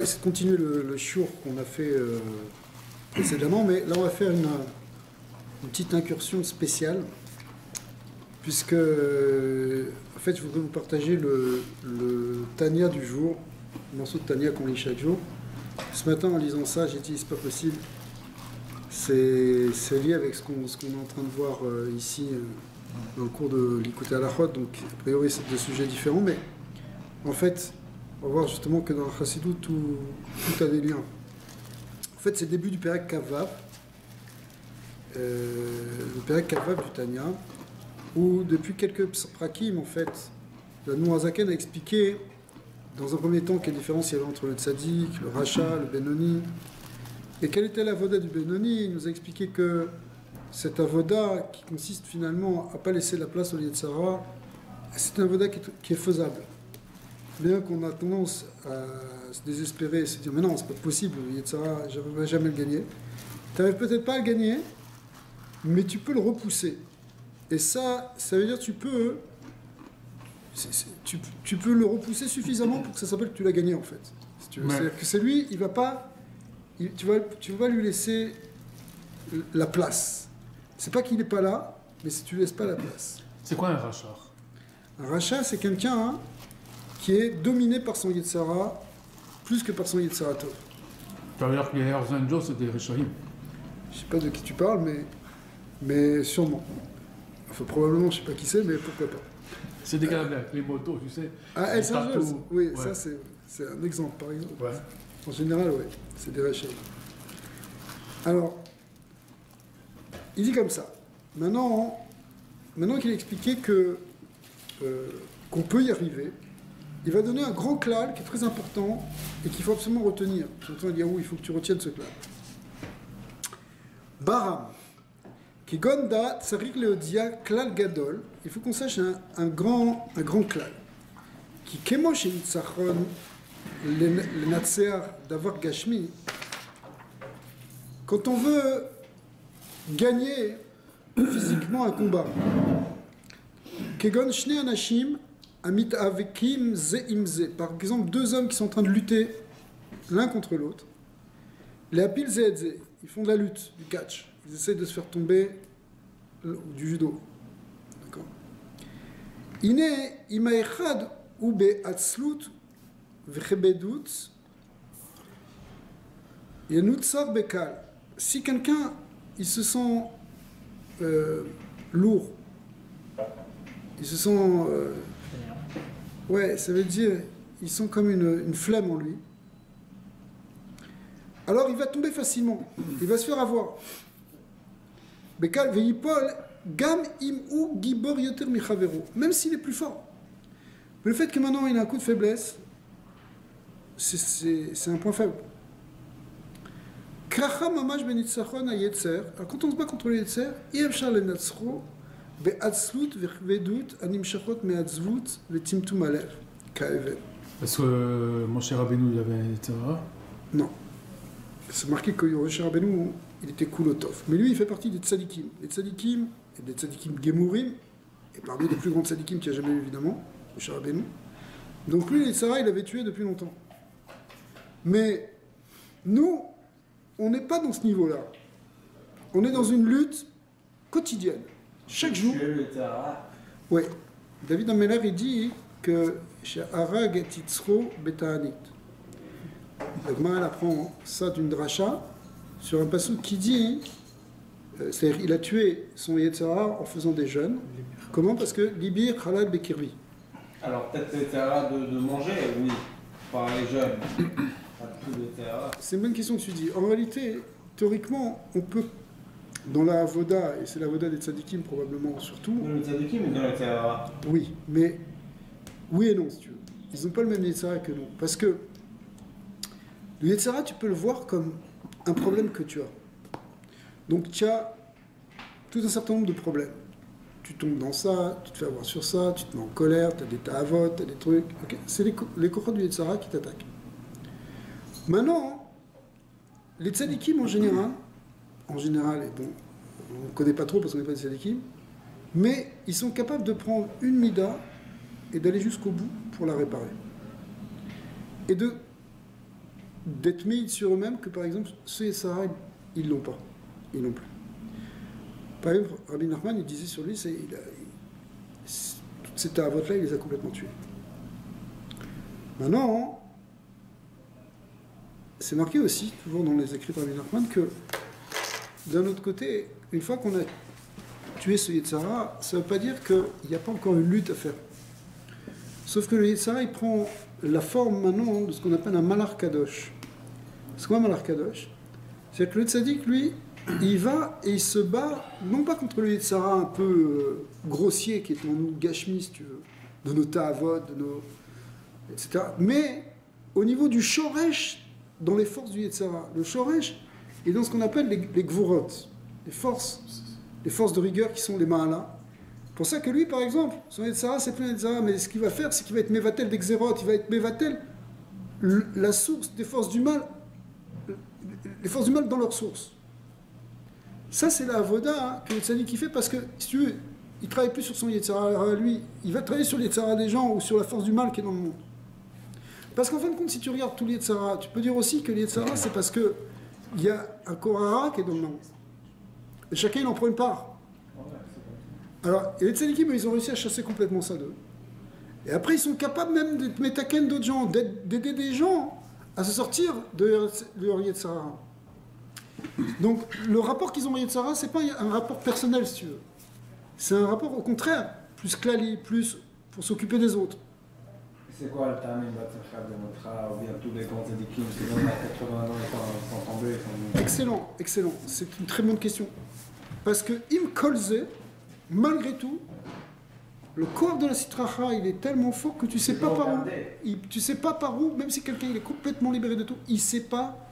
essayer de continuer le shiur qu'on a fait précédemment, mais là on va faire une petite incursion spéciale, puisque en fait je voudrais vous partager le Tanya du jour, le morceau de Tanya qu'on lit chaque jour. Ce matin en lisant ça, j'ai dit c'est pas possible, c'est lié avec ce qu'on est en train de voir ici dans le cours de l'Ikouté Halachot, donc a priori c'est deux sujets différents, mais en fait on va voir justement que dans le Chassidut tout a des liens. En fait c'est le début du Perek Kavav, le Perek Kavav du Tanya, où depuis quelques prakim en fait, la Nourazaken a expliqué dans un premier temps quelle différence il y avait entre le tzaddik, le rachat, le benoni, et quelle était l'avoda du benoni. Il nous a expliqué que cette avoda qui consiste finalement à ne pas laisser la place au Yetzara, c'est un avoda qui est faisable. Bien qu'on a tendance à se désespérer et se dire mais non, c'est pas possible, le Yetzara, je ne vais jamais le gagner. Tu n'arrives peut-être pas à le gagner, mais tu peux le repousser. Et ça veut dire que tu peux le repousser suffisamment pour que ça s'appelle que tu l'as gagné en fait. Si tu veux. C'est-à-dire que c'est lui, il va pas, tu vas lui laisser la place. C'est pas qu'il n'est pas là, mais si tu lui laisses pas la place. C'est quoi un rachat? Un rachat, c'est quelqu'un qui est dominé par son Yetzara plus que par son Yetzara Tov. Ça veut dire que les Hells Angels, c'est des Rechaïm. Je sais pas de qui tu parles, mais sûrement. Enfin, probablement, je sais pas qui c'est, mais pourquoi pas. C'est des gars avec les motos, tu sais. Ah, Hells Angels, oui, ouais. Ça c'est un exemple, par exemple. Ouais. En général, oui, c'est des Rechaïm. Alors, il dit comme ça. Maintenant qu'il a expliqué qu'on peut y arriver, il va donner un grand klal qui est très important et qu'il faut absolument retenir. Je suis en train de dire, oui, il faut que tu retiennes ce klal. Baram, qui gonda tsarik leodia klal gadol, il faut qu'on sache un grand klal. Qui kemo chez Nitzachon, le natsear d'avoir gashmi, quand on veut gagner physiquement un combat, kegon shne anashim amit avekim ze imze, par exemple deux hommes qui sont en train de lutter l'un contre l'autre, les apil ze et ze, ils font de la lutte, du catch, ils essaient de se faire tomber du judo, d'accord. Ine imaechad ube atzlut vechebedut yanutsar bekal. Si quelqu'un il se sent lourd, il se sent ouais, ça veut dire ils sont comme une flemme en lui, alors il va tomber facilement, il va se faire avoir. Bekal veipol gam imu gibor yoter michavero, même s'il est plus fort. Mais le fait que maintenant il a un coup de faiblesse, c'est un point faible. Kracha mamash benitzachon hayetzer. Alors quand on se bat contre le yetzer, yevshar lenatzro be'atzlut vechvedut animshachot me'atzvut ve'timtum alev ka'evel. Est-ce que Moshe Rabbeinu il avait été là? Non. C'est marqué que Moshe Rabbeinu il était kulotov. Mais lui il fait partie des tzadikim. Les tzadikim et des tzadikim gemurim, et parmi les plus grands tzadikim qu'il y a jamais eu évidemment, Moshe Rabbeinu. Donc lui les tzara il avait tué depuis longtemps. Mais nous on n'est pas dans ce niveau-là. On est dans une lutte quotidienne. Chaque jour. Oui. David Ameller, il dit que chez Arag et Titzro Beta'anit. La Gemara apprend ça d'une dracha sur un passage qui dit, c'est-à-dire il a tué son Yetzara en faisant des jeûnes. Comment? Parce que Libir Halal Bekirvi. Alors peut-être le Yetzara de manger, oui, par les jeunes. C'est une bonne question que tu dis. En réalité, théoriquement, on peut, dans la Avoda, et c'est la Avoda des Tzadikim probablement surtout. Dans le Tzadikim ou dans le Yetzara? Oui, mais oui et non si tu veux. Ils n'ont pas le même Yetzara que nous. Parce que le Yetzara, tu peux le voir comme un problème que tu as. Donc tu as tout un certain nombre de problèmes. Tu tombes dans ça, tu te fais avoir sur ça, tu te mets en colère, tu as des ta'avot, tu as des trucs. Okay. C'est les cochons du Yetzara qui t'attaquent. Maintenant, les tzadikim en général, et bon, on ne connaît pas trop parce qu'on n'est pas des tzadikim, mais ils sont capables de prendre une mida et d'aller jusqu'au bout pour la réparer. Et de d'être mis sur eux-mêmes que par exemple ceux Yetzara, ils l'ont pas. Ils l'ont plus. Par exemple, Rabbi Nachman, il disait sur lui, toutes ces tavotes-là, il les a complètement tués. Maintenant, c'est marqué aussi, toujours dans les écrits de Rabbi Nachman, que d'un autre côté, une fois qu'on a tué ce Yetzara, ça ne veut pas dire qu'il n'y a pas encore une lutte à faire. Sauf que le Yetzara, il prend la forme maintenant de ce qu'on appelle un Malar Kadosh. C'est quoi un Malar Kadosh? C'est-à-dire que le tzaddik, lui, il va et il se bat, non pas contre le Yetzara un peu grossier, qui est en nous, gashmi, si tu veux, de nos ta'avot, de nos... etc. Mais au niveau du shoresh, dans les forces du Yetzara. Le shoresh est dans ce qu'on appelle les gvorot, les forces de rigueur qui sont les ma'ala. Pour ça que lui, par exemple, son Yetzara, c'est plein de Yetzara, mais ce qu'il va faire, c'est qu'il va être mevatel des xérot, il va être mevatel la source des forces du mal, les forces du mal dans leur source. Ça, c'est la avoda que le tzaddik fait parce que, si tu veux, il ne travaille plus sur son Yetzara, lui, il va travailler sur les Yetzara des gens ou sur la force du mal qui est dans le monde. Parce qu'en fin de compte, si tu regardes tous les Yetzara, tu peux dire aussi que les Yetzara, c'est parce qu'il y a un Korara qui est dans le monde. Et chacun, il en prend une part. Alors, et les tzadikim, ils ont réussi à chasser complètement ça d'eux. Et après, ils sont capables même d'être métaken d'autres gens, d'aider des gens à se sortir de leur Yetzara. Donc, le rapport qu'ils ont au Yetzara, c'est pas un rapport personnel, si tu veux. C'est un rapport, au contraire, plus klali, plus pour s'occuper des autres. C'est quoi le timing de Motra ou bien tous les grands tzadikim qui ont 80 ans et sont tombés Excellent, excellent. C'est une très bonne question. Parce que Im Kolze, malgré tout, le corps de la Sitracha, il est tellement fort que tu sais pas par où. Tu sais pas par où, même si quelqu'un il est complètement libéré de tout, il sait pas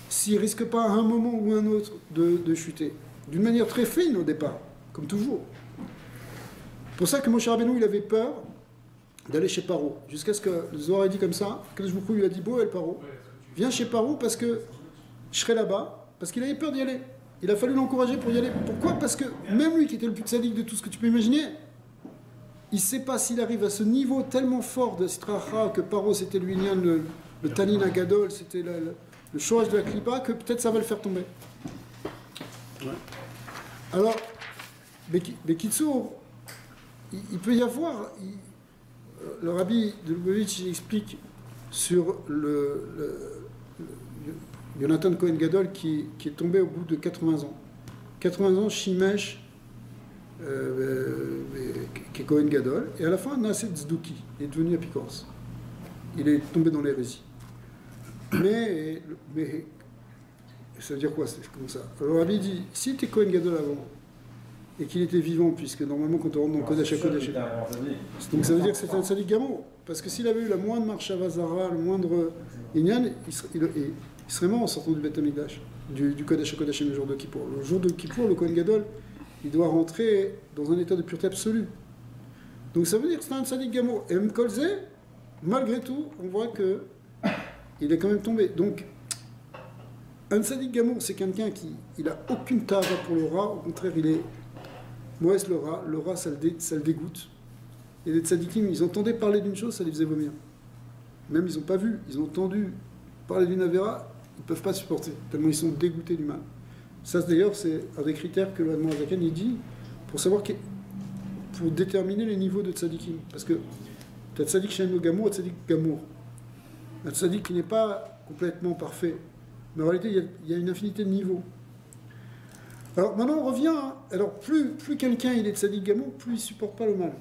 s'il risque pas à un moment ou un autre de chuter. D'une manière très fine au départ, comme toujours. Pour ça que Moshe Rabbeinu, il avait peur d'aller chez Paro, jusqu'à ce que le Zohar ait dit comme ça, que Kadosh lui a dit, Bo El Paro, viens chez Paro parce que je serai là-bas, parce qu'il avait peur d'y aller. Il a fallu l'encourager pour y aller. Pourquoi? Parce que même lui qui était le plus sadique de tout ce que tu peux imaginer, il ne sait pas s'il arrive à ce niveau tellement fort de Sitracha, que Paro c'était le Tanin Agadol, c'était le chorage de la Klippa, que peut-être ça va le faire tomber. Ouais. Alors, Bekitsour, il peut y avoir... le rabbi de Lubavitch explique sur Jonathan Cohen Gadol qui est tombé au bout de 80 ans. 80 ans, Shimesh, qui est Cohen Gadol, et à la fin, Nasset Tzduki, il est devenu Apikors. Il est tombé dans l'hérésie. Mais ça veut dire quoi? C'est comme ça. Alors, le rabbi dit, si tu es Cohen Gadol avant, et qu'il était vivant, puisque normalement quand on rentre dans le Kodesh HaKodashim, donc ça veut dire que c'était un Tzadik Gamo, parce que s'il avait eu la moindre marche à Vazara, le moindre Inyan, il serait mort en sortant du Beth Amikdash, du Kodesh HaKodashim le jour de Kippour. Le jour de Kippour, le Kohen Gadol, il doit rentrer dans un état de pureté absolue. Donc ça veut dire que c'est un Tzadik Gamo. Et Mkolze, malgré tout, on voit que il est quand même tombé. Donc, un Tzadik Gamo, c'est quelqu'un qui n'a aucune tava pour le rat, au contraire, il est Moès le rat, ça le dégoûte. Et les tzadikim, ils entendaient parler d'une chose, ça les faisait vomir. Même ils n'ont pas vu, ils ont entendu parler d'une avéra, ils ne peuvent pas supporter, tellement ils sont dégoûtés du mal. Ça d'ailleurs, c'est un des critères que le Admor Azaken il dit pour savoir, pour déterminer les niveaux de tzadikim. Parce que tu as tzadik shen gamour et tzadik gamour. Un tzadik qui n'est pas complètement parfait. Mais en réalité, il y a une infinité de niveaux. Alors maintenant on revient, alors plus quelqu'un il est de Tzadik Gamour, plus il ne supporte pas le mal.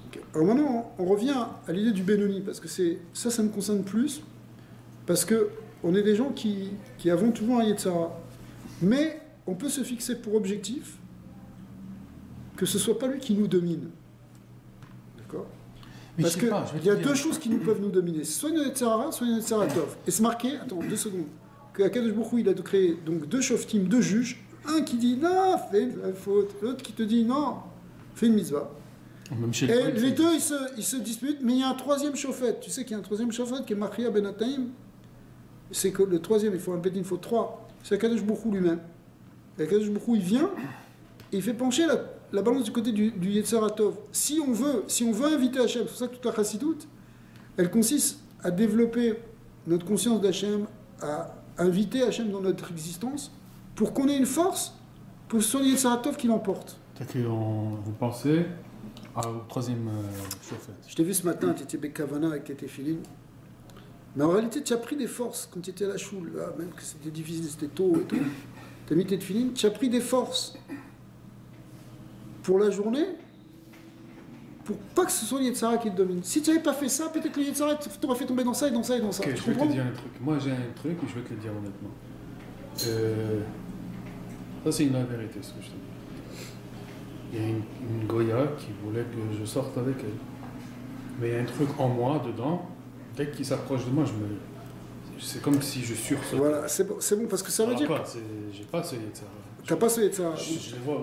Okay. Alors maintenant on revient à l'idée du Benoni, parce que ça me concerne plus, parce qu'on est des gens qui avons toujours un Yetzara. Mais on peut se fixer pour objectif que ce ne soit pas lui qui nous domine. D'accord? Parce qu'il y a deux choses qui nous peuvent nous dominer. Soit une Yetzara, soit une Yetzara Tov. Et c'est marqué, attends 2 secondes. Qu'Akadosh Baruch Hu, il a créé donc 2 shoftim, 2 juges, un qui dit non, fais une faute, l'autre qui te dit non, fais une mitzvah. Et les deux, ils se disputent, mais il y a un 3e shofet. Tu sais qu'il y a un 3e shofet qui est Machia Ben Ataim. C'est que le 3e, il faut un pétin, il faut 3. C'est Akadosh Baruch Hu lui-même. Et Akadosh Baruch Hu, il vient et il fait pencher la balance du côté du Yetzara Tov. Si on veut inviter Hachem, c'est pour ça que toute la chassidoute, elle consiste à développer notre conscience d'Hachem a invité Hachem dans notre existence pour qu'on ait une force pour que ce soit le Yetzer Tov qui l'emporte. Peut-être que vous pensez au troisième chauffette. Je t'ai vu ce matin, tu étais Bekavana avec tes filines. Mais en réalité, tu as pris des forces quand tu étais à la choule, là, même que c'était difficile, c'était tôt et tout. Tu as mis tes filines, tu as pris des forces pour la journée, pour pas que ce soit le Yetzara qui te domine. Si tu n'avais pas fait ça, peut-être que le Yetzara t'aurait fait tomber dans ça et dans ça et dans ça. Ok, Tu je vais te comprends? dire un truc. Moi, j'ai un truc et je vais te le dire honnêtement. Ça, c'est une vérité, ce que je te dis. Il y a une Goya qui voulait que je sorte avec elle. Mais il y a un truc en moi, dedans. Dès qu'il s'approche de moi, c'est comme si je sursaute. Voilà, c'est bon, parce que ça veut dire. J'ai pas ce Yetzara. T'as pas ce Yetzara. Je les vois,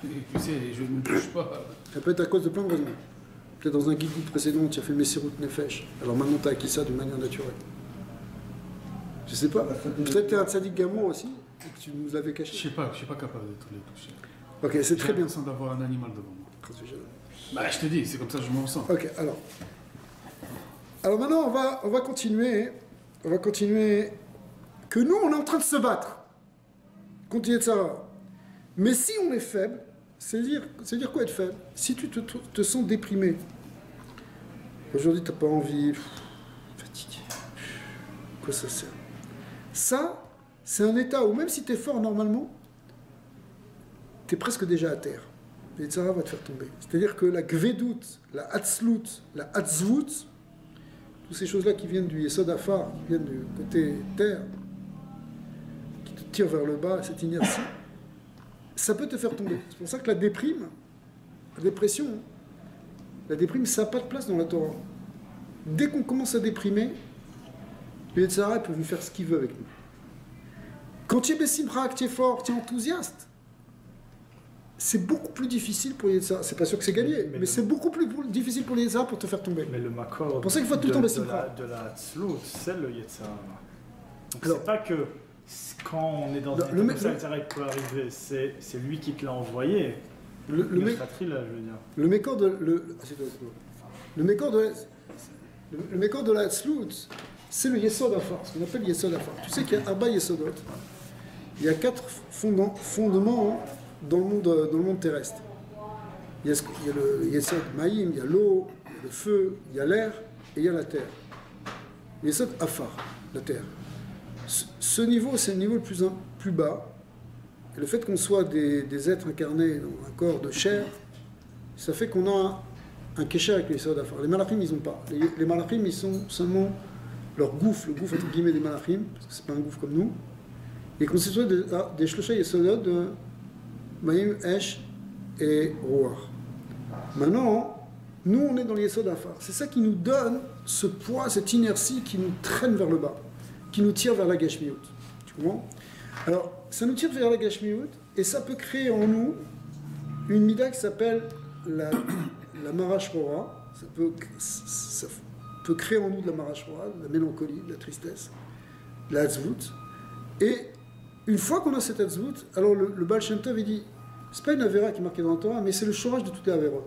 tu sais, je ne me touche pas. Ça peut être à cause de plein de raisons. Peut-être dans un guide précédent, tu as fait Messirut Nefesh. Alors maintenant, tu as acquis ça d'une manière naturelle. Je sais pas. Peut-être que tu es un tzaddik gamour aussi, et que tu nous l'avais caché. Je suis pas capable de tous les toucher. Ok, c'est très bien. J'ai l'impression d'avoir un animal devant moi. Bah, je te dis, c'est comme ça que je m'en sens. Ok, alors maintenant, on va continuer. On va continuer. Que nous, on est en train de se battre contre Yetzara. Mais si on est faible, c'est dire quoi être faible? Si tu te sens déprimé, aujourd'hui, tu n'as pas envie, fatigué, quoi ça sert? Ça, c'est un état où même si tu es fort normalement, tu es presque déjà à terre. Le Yetzara va te faire tomber. C'est-à-dire que la Gvedout, la Hatzlut, la Hatzvut, toutes ces choses-là qui viennent du Yesod Afar, qui viennent du côté terre, qui te tirent vers le bas, cette inertie, ça peut te faire tomber. C'est pour ça que la déprime, la dépression, ça n'a pas de place dans la Torah. Dès qu'on commence à déprimer, le Yetzara peut venir faire ce qu'il veut avec nous. Quand tu es Bessimra, que tu es fort, tu es enthousiaste, c'est beaucoup plus difficile pour les Yetzara. C'est pas sûr que c'est gagné, mais c'est beaucoup plus difficile pour les Yetzara pour te faire tomber. Mais le makor pour ça qu'il faut tout le temps Bessimra. De la tzlout, c'est le Yetzara. Donc Alors, c'est pas que quand on est dans un état comme ça, peut arriver, c'est lui qui te l'a envoyé. Le fratrie, là, je veux dire. Le mécor de la tzlout, c'est le Yesod Afar, ce qu'on appelle Yesod Afar. Tu sais qu'il y a Arba Yesodot. Il y a 4 fondements dans le monde terrestre. Il y a le Yesod Maïm, il y a l'eau, il y a le feu, il y a l'air et il y a la terre. Le Yesod Afar, la terre. Ce niveau, c'est le niveau le plus bas. Et le fait qu'on soit des êtres incarnés dans un corps de chair, ça fait qu'on a un kécher avec les Yesod Afar. Les malachim, ils n'ont pas. Les malachim, ils sont seulement leur gouffre, le gouffre entre guillemets des malachim, parce que c'est pas un gouffre comme nous, est constitué des shlosha yesodot de Maïm, Esh et Roar. Maintenant, nous on est dans les Yesod Afar. C'est ça qui nous donne ce poids, cette inertie qui nous traîne vers le bas, qui nous tire vers la Gashmiut. Tu comprends? Alors, ça nous tire vers la Gashmiut et ça peut créer en nous une mida qui s'appelle la Marash Rora. Ça peut créer en nous de la Marash Rora, de la mélancolie, de la tristesse, de la Hatzvut. Et une fois qu'on a cette Hatzvut, alors le Baal Shem Tov, il dit, c'est pas une Avera qui est marquée dans la Torah, mais c'est le chorage de toutes les Averot.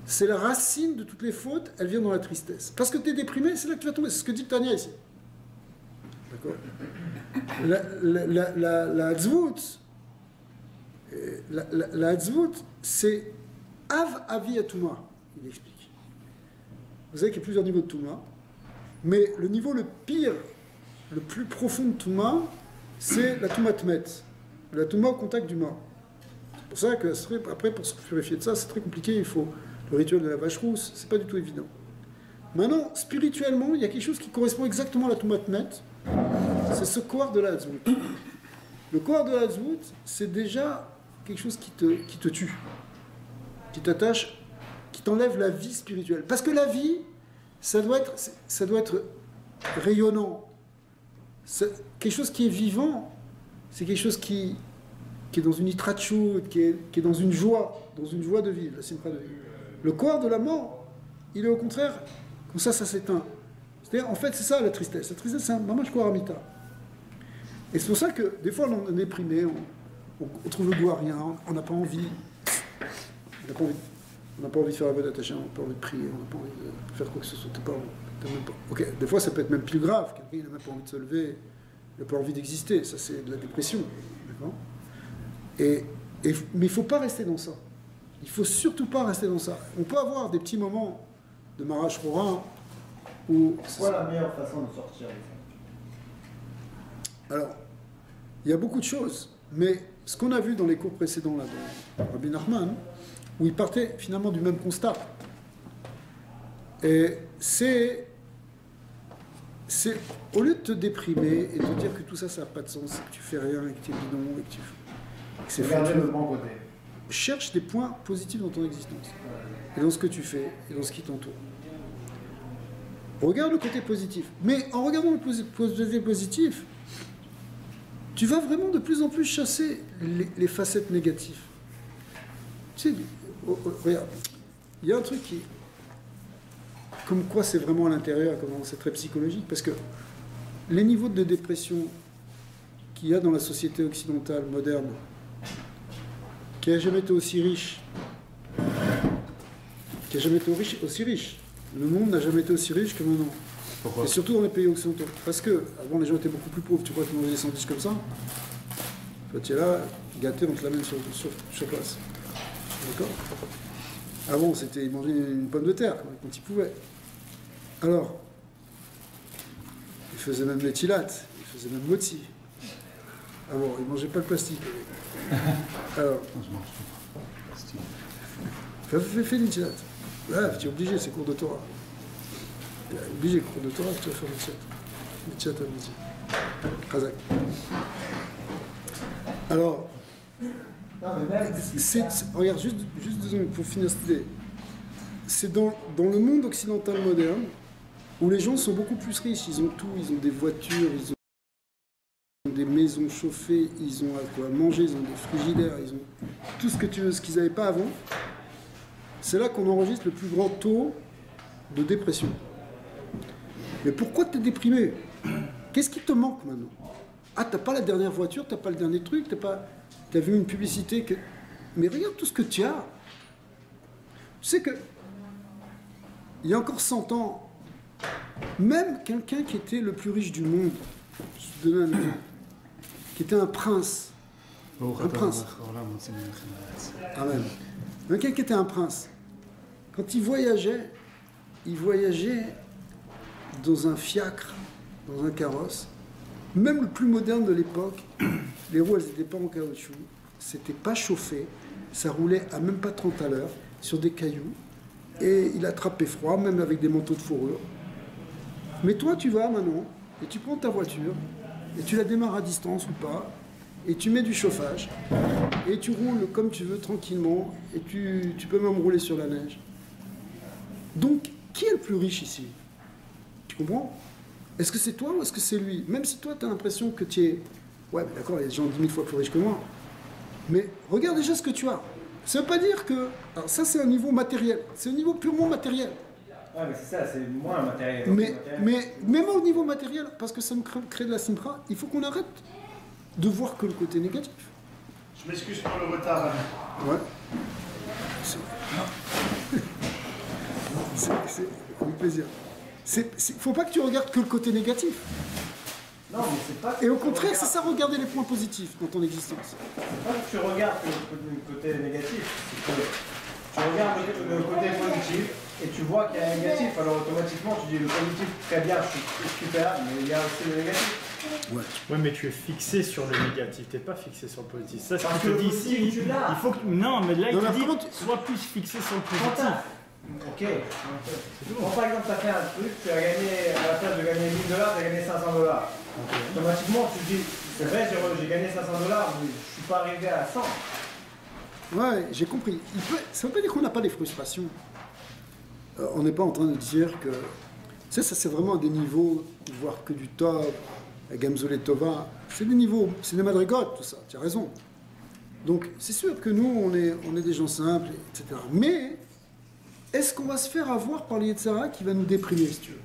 C'est la racine de toutes les fautes, elle vient dans la tristesse. Parce que tu es déprimé, c'est là que tu vas tomber. C'est ce que dit Tania ici. D'accord? La Hatzvut, la Hatzvut, c'est Av Avi Atuma, il explique. Vous savez qu'il y a plusieurs niveaux de Touma, mais le niveau le pire, le plus profond de Touma, c'est la Touma Tmet, la Touma au contact du mort. C'est pour ça que, après, pour se purifier de ça, c'est très compliqué, il faut le rituel de la vache rousse, c'est pas du tout évident. Maintenant, spirituellement, il y a quelque chose qui correspond exactement à la Touma Tmet, c'est ce Kohar de la Hatzvut. Le Kohar de la Hatzvut, c'est déjà quelque chose qui te tue, qui t'attache, qui t'enlève la vie spirituelle. Parce que la vie, ça doit être rayonnant. Quelque chose qui est vivant, c'est quelque chose qui est dans une itrachut, qui est dans une joie de vivre, la simcha de vivre. Le corps de la mort, il est au contraire, comme ça s'éteint. C'est-à-dire, en fait, c'est ça la tristesse. La tristesse, c'est un mamash koharamita. Et c'est pour ça que, des fois, on est déprimé, on trouve le goût à rien, on n'a pas envie. On n'a pas envie. On n'a pas envie de faire un peu d'attaché, on n'a pas envie de prier, on n'a pas envie de faire quoi que ce soit. Ok, des fois ça peut être même plus grave. Quelqu'un n'a même pas envie de se lever, il n'a pas envie d'exister. Ça, c'est de la dépression. D'accord ? Mais il ne faut pas rester dans ça. Il ne faut surtout pas rester dans ça. On peut avoir des petits moments de Marash Rorin où... C'est quoi la meilleure façon de sortir de ça? Alors, il y a beaucoup de choses, mais ce qu'on a vu dans les cours précédents, là, de Rabbi Nachman, où il partait finalement du même constat, et c'est au lieu de te déprimer et de te dire que tout ça, ça n'a pas de sens, que tu fais rien, et que tu es bidon, et que c'est Regardez le bon côté. Cherche des points positifs dans ton existence, et dans ce que tu fais, et dans ce qui t'entoure. Regarde le côté positif. Mais en regardant le côté positif, tu vas vraiment de plus en plus chasser les facettes négatives. Tu sais, regarde, il y a un truc qui... Comme quoi c'est vraiment à l'intérieur, comment c'est très psychologique, parce que les niveaux de dépression qu'il y a dans la société occidentale moderne, qui n'a jamais été aussi riche, aussi riche. Le monde n'a jamais été aussi riche que maintenant. Pourquoi ? Et surtout dans les pays occidentaux. Parce que avant les gens étaient beaucoup plus pauvres, tu crois qu'ils mangeaient des sandwichs comme ça. Toi tu es là, gâté, on te l'amène sur place. D'accord ? Avant c'était ils mangeaient une pomme de terre quand ils pouvaient. Alors, ils faisaient même les tilates, ils faisaient même moti. Ah bon, ils ne mangeaient pas le plastique. Alors, Je mange pas. fais des tilates. Là, tu es obligé, c'est cours de Torah. Tu es obligé, cours de Torah, tu vas faire des tilates. Des tilates à midi. Khazak. Alors, regarde, juste 2 secondes pour finir cette idée. C'est dans le monde occidental moderne où les gens sont beaucoup plus riches. Ils ont tout, ils ont des voitures, ils ont des maisons chauffées, ils ont à quoi manger, ils ont des frigidaires, ils ont tout ce que tu veux, ce qu'ils n'avaient pas avant. C'est là qu'on enregistre le plus grand taux de dépression. Mais pourquoi tu es déprimé? Qu'est-ce qui te manque maintenant? Ah, t'as pas la dernière voiture, t'as pas le dernier truc, t'as vu une publicité que... Mais regarde tout ce que tu as. Tu sais que, il y a encore 100 ans, même quelqu'un qui était le plus riche du monde, je te donne un exemple, qui était un prince, Amen. Quelqu'un qui était un prince, quand il voyageait dans un fiacre, dans un carrosse, même le plus moderne de l'époque, les roues, elles n'étaient pas en caoutchouc, c'était pas chauffé, ça roulait à même pas 30 à l'heure, sur des cailloux, et il attrapait froid, même avec des manteaux de fourrure. Mais toi, tu vas maintenant, et tu prends ta voiture, et tu la démarres à distance ou pas, et tu mets du chauffage, et tu roules comme tu veux, tranquillement, et tu peux même rouler sur la neige. Donc, qui est le plus riche ici? Tu comprends? Est-ce que c'est toi ou est-ce que c'est lui? Même si toi, tu as l'impression que tu es... Ouais, mais d'accord, il y a des gens 10 000 fois plus riches que moi. Mais regarde déjà ce que tu as. Ça ne veut pas dire que... Alors ça, c'est un niveau matériel. C'est un niveau purement matériel. Ouais, mais c'est ça, c'est moins matériel. Mais même au niveau matériel, parce que ça me crée de la simpra, il faut qu'on arrête de voir que le côté négatif. Je m'excuse pour le retard, Alain. Ouais. C'est avec plaisir. Il ne faut pas que tu regardes que le côté négatif. Non, mais c'est pas... Et au contraire, c'est ça, regarder les points positifs dans ton existence. C'est pas que tu regardes le côté négatif, c'est que tu regardes le côté positif et tu vois qu'il y a un négatif, alors automatiquement tu dis le positif, très bien, je suis super, mais il y a aussi le négatif. Ouais, mais tu es fixé sur le négatif, tu n'es pas fixé sur le positif. Ça, ce Parce qu'il te que dit ici, tu l'as. il faut que... Non, mais là, il Non, te mais dit, comment sois plus fixé sur le positif. Ok. Quand par exemple tu as fait un truc, tu as gagné, à la place de gagner 1000 $, tu as gagné 500 $. Automatiquement tu te dis, c'est vrai, j'ai gagné 500 $, mais je ne suis pas arrivé à 100. Ouais, j'ai compris. Ça ne veut pas dire qu'on n'a pas des frustrations. On n'est pas en train de dire que... Tu sais, ça c'est vraiment des niveaux, voire que du top, la Gamzol et Tova. C'est des niveaux, c'est des madrigotes, tout ça, tu as raison. Donc c'est sûr que nous, on est des gens simples, etc. Mais... est-ce qu'on va se faire avoir par l'Yetzara qui va nous déprimer, si tu veux?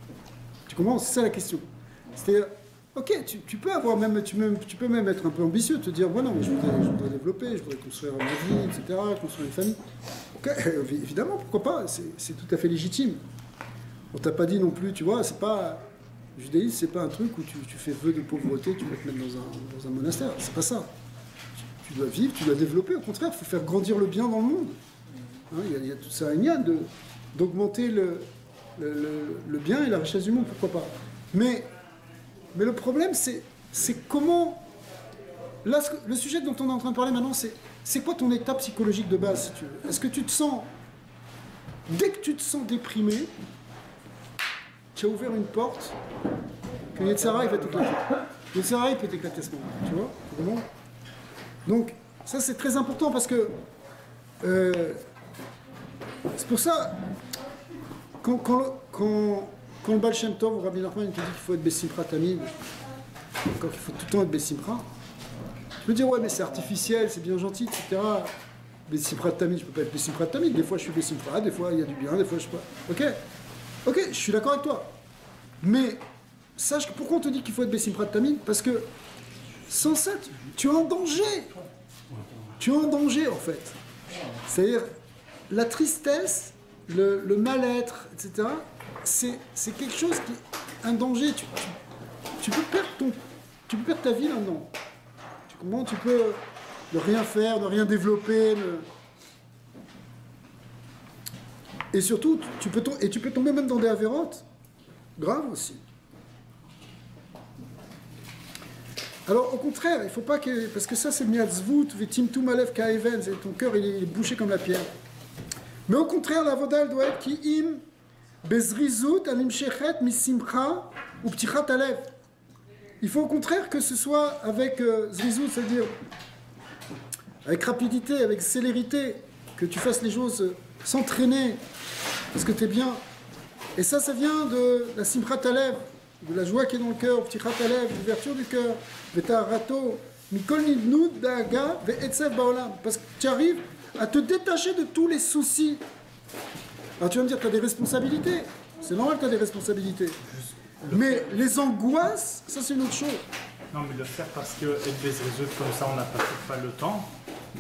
Tu comprends? C'est ça la question. C'est-à-dire, ok, tu peux avoir même, tu peux même être un peu ambitieux, te dire, voilà, je voudrais développer, je voudrais construire ma vie, etc., construire une famille. Ok, Évidemment, pourquoi pas, c'est tout à fait légitime. On t'a pas dit non plus, tu vois, c'est pas... Le judaïsme, c'est pas un truc où tu fais vœu de pauvreté, tu vas te mettre dans un monastère, c'est pas ça. Tu dois vivre, tu dois développer, au contraire, il faut faire grandir le bien dans le monde. Hein, il y a tout ça, il y a d'augmenter le bien et la richesse du monde, pourquoi pas. Mais le problème, c'est comment... Là, le sujet dont on est en train de parler maintenant, c'est quoi ton état psychologique de base, si tu veux? Est-ce que tu te sens... Dès que tu te sens déprimé, tu as ouvert une porte que Yetzirah, il va t'éclater. Yetzirah, il peut t'éclater ce moment, tu vois, vraiment. Donc, ça, c'est très important parce que... c'est pour ça, quand le Baal Shem Tov, Rabbi Nachman, te dit qu'il faut être Bessimcha Tamid, quand il faut tout le temps être Bessimcha, je peux dire, ouais, mais c'est artificiel, c'est bien gentil, etc. Bessimcha Tamid, je peux pas être Bessimcha Tamid. Des fois, je suis Bessimcha, des fois, il y a du bien, des fois, je sais pas. Ok, je suis d'accord avec toi. Mais, sache que pourquoi on te dit qu'il faut être Bessimcha Tamid? Parce que, sans ça, tu es en danger. Tu es en danger, en fait. C'est-à-dire, la tristesse, le mal-être, etc., c'est quelque chose qui est un danger. Tu peux perdre ta vie là-dedans. Tu comprends? Tu peux ne rien faire, ne rien développer. Et surtout, tu peux tomber même dans des avérotes graves aussi. Alors, au contraire, il ne faut pas que... Parce que ça, c'est miatzvut, v'timtum alev ka'even, ton cœur, il est bouché comme la pierre. Mais au contraire, la vodale doit être ki im bezrizut anim shechet misimcha ou ptichat alev. Il faut au contraire que ce soit avec zrizut, c'est-à-dire avec rapidité, avec célérité, que tu fasses les choses sans traîner, parce que tu es bien. Et ça vient de la simchat alev, de la joie qui est dans le cœur, ptichat alev, l'ouverture du cœur, vetarato, mikol nidnud daaga ve'etzev baolam, parce que tu arrives à te détacher de tous les soucis. Alors tu vas me dire, tu as des responsabilités. C'est normal que tu as des responsabilités. Mais les angoisses, ça c'est une autre chose. Non, mais le faire parce que être Bezrizut comme ça, on n'a pas le temps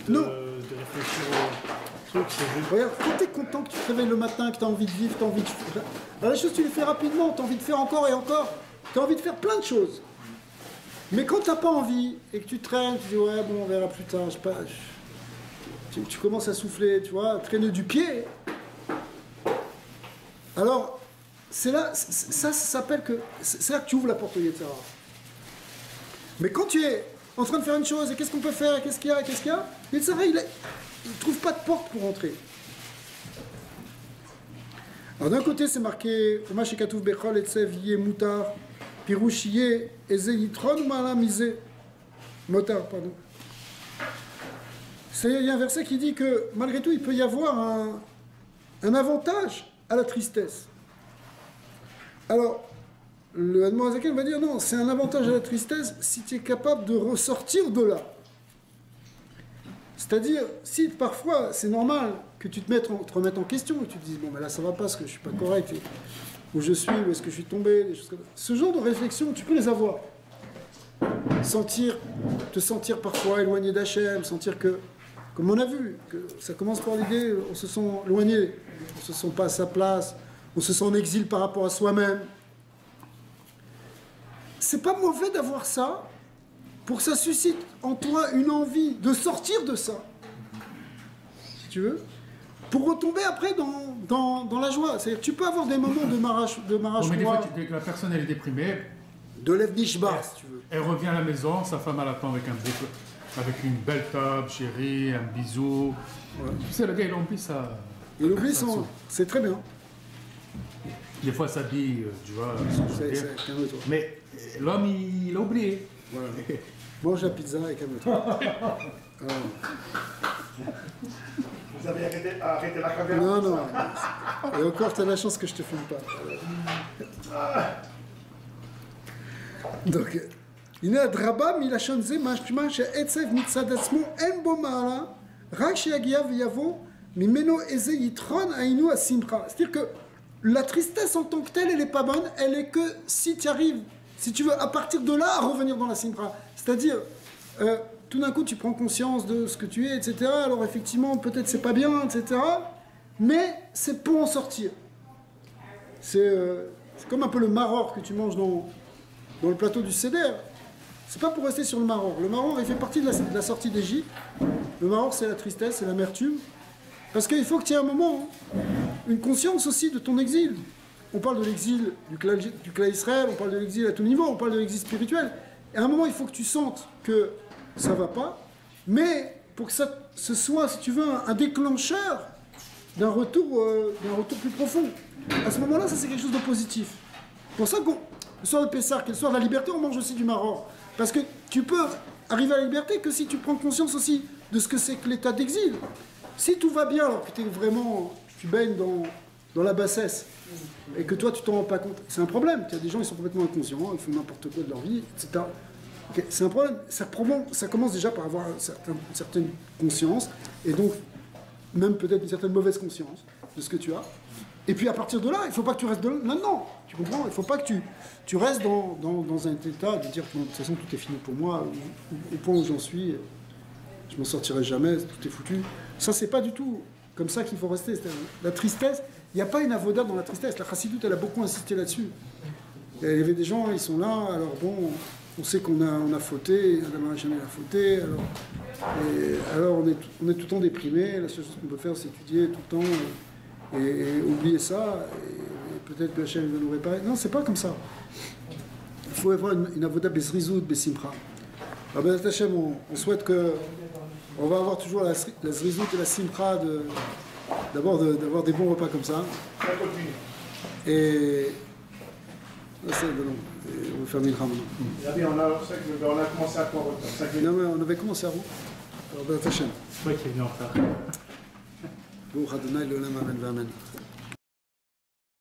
de réfléchir au truc. C'est juste... Regarde, quand tu es content que tu te réveilles le matin, que tu as envie de vivre, tu as envie de... Alors, les choses, tu les fais rapidement, tu as envie de faire encore et encore. Tu as envie de faire plein de choses. Mais quand tu n'as pas envie et que tu traînes, tu dis ouais, bon, on verra plus tard, je sais pas... Tu commences à souffler, tu vois, traîner du pied. Alors, c'est là, ça s'appelle que... C'est là que tu ouvres la porte au Yetzirah. Mais quand tu es en train de faire une chose, et qu'est-ce qu'on peut faire, qu'est-ce qu'il y a, Yetzirah, il ne trouve pas de porte pour entrer. Alors d'un côté, c'est marqué « Oma shekatuv bechol etzev yeh mutar, pirush yeh eze yitron ma'ala miseh » Motar, pardon. Il y a un verset qui dit que malgré tout, il peut y avoir un avantage à la tristesse. Alors, le Admor Azaken va dire non, c'est un avantage à la tristesse si tu es capable de ressortir de là. C'est-à-dire, si parfois c'est normal que tu te remettes en question et que tu te dises bon, ben là ça va pas parce que je suis pas correct, où je suis, où est-ce que je suis tombé, des choses comme ça. Ce genre de réflexion, tu peux les avoir. Te sentir parfois éloigné d'Hachem, sentir que, comme on a vu, que ça commence par l'idée, on se sent éloigné, on se sent pas à sa place, on se sent en exil par rapport à soi-même. C'est pas mauvais d'avoir ça, pour que ça suscite en toi une envie de sortir de ça, si tu veux, pour retomber après dans la joie. C'est-à-dire tu peux avoir des moments de marrache mais des fois, dès que la personne elle est déprimée, de Lev Nishbar, si tu veux. Elle revient à la maison, sa femme elle attend avec une belle table, chérie, un bisou. Ouais. Tu sais, le gars il oublie ça. Il oublie son... C'est très bien. Des fois, ça dit, tu vois, calme-toi. Mais l'homme, il a oublié. Voilà. Mange la pizza et calme-toi. Vous avez arrêté la caméra? Non. Et encore, tu as la chance que je te filme pas. Donc, il a draba milachon ze mashma she'etzev mitzad atzmo en bo ma'ala rak she'yagia v'yavo mimeno eze yitron ainu asimcha. C'est-à-dire que la tristesse en tant que telle, elle n'est pas bonne, elle est que si tu arrives, si tu veux, à partir de là, à revenir dans la simcha. C'est-à-dire, tout d'un coup, tu prends conscience de ce que tu es, etc. Alors effectivement, peut-être c'est pas bien, etc. mais c'est pour en sortir. C'est comme un peu le maror que tu manges dans le plateau du Seder. C'est pas pour rester sur le maror. Le maror, il fait partie de la sortie d'Égypte. Le maror, c'est la tristesse, c'est l'amertume. Parce qu'il faut que tu aies un moment, une conscience aussi de ton exil. On parle de l'exil du clan Israël, on parle de l'exil à tout niveau, on parle de l'exil spirituel. Et à un moment, il faut que tu sentes que ça va pas, mais pour que ce soit, si tu veux, un déclencheur d'un retour plus profond. À ce moment-là, ça c'est quelque chose de positif. C'est pour ça que le soir de Pessah, le soir de la liberté, on mange aussi du maror. Parce que tu peux arriver à la liberté que si tu prends conscience aussi de ce que c'est que l'état d'exil. Si tout va bien, alors que tu baignes dans la bassesse, et que toi tu t'en rends pas compte, c'est un problème. Il y a des gens qui sont complètement inconscients, ils font n'importe quoi de leur vie, etc. Okay, c'est un problème. Ça commence déjà par avoir une certaine conscience, et donc même peut-être une certaine mauvaise conscience de ce que tu as. Et puis à partir de là, il ne faut pas que tu restes là-dedans. Tu comprends? Il ne faut pas que tu restes dans un état de dire de toute façon tout est fini pour moi, au point où j'en suis, je m'en sortirai jamais, tout est foutu. Ça, c'est pas du tout comme ça qu'il faut rester. La tristesse, il n'y a pas une avoda dans la tristesse. La chassidoute, elle a beaucoup insisté là-dessus. Il y avait des gens, ils sont là, alors bon, on sait qu'on a fauté, Adam Hashem a fauté, alors on est tout le temps déprimé, la seule chose qu'on peut faire, c'est étudier tout le temps. Et oublier ça, et peut-être que Hachem va nous réparer. Non, c'est pas comme ça. Il faut avoir une avoda besrizout, besimcha. Alors, ben Hachem, on souhaite que on va avoir toujours la zrizout et la simcha d'avoir des bons repas comme ça. Et là, c'est bon. Et on va faire Milcha maintenant. On a commencé à quoi? Non, mais on avait commencé avant. Alors, ben Hachem. C'est toi qui es venu en faire. ברוך ה' לעולם אמן ואמן.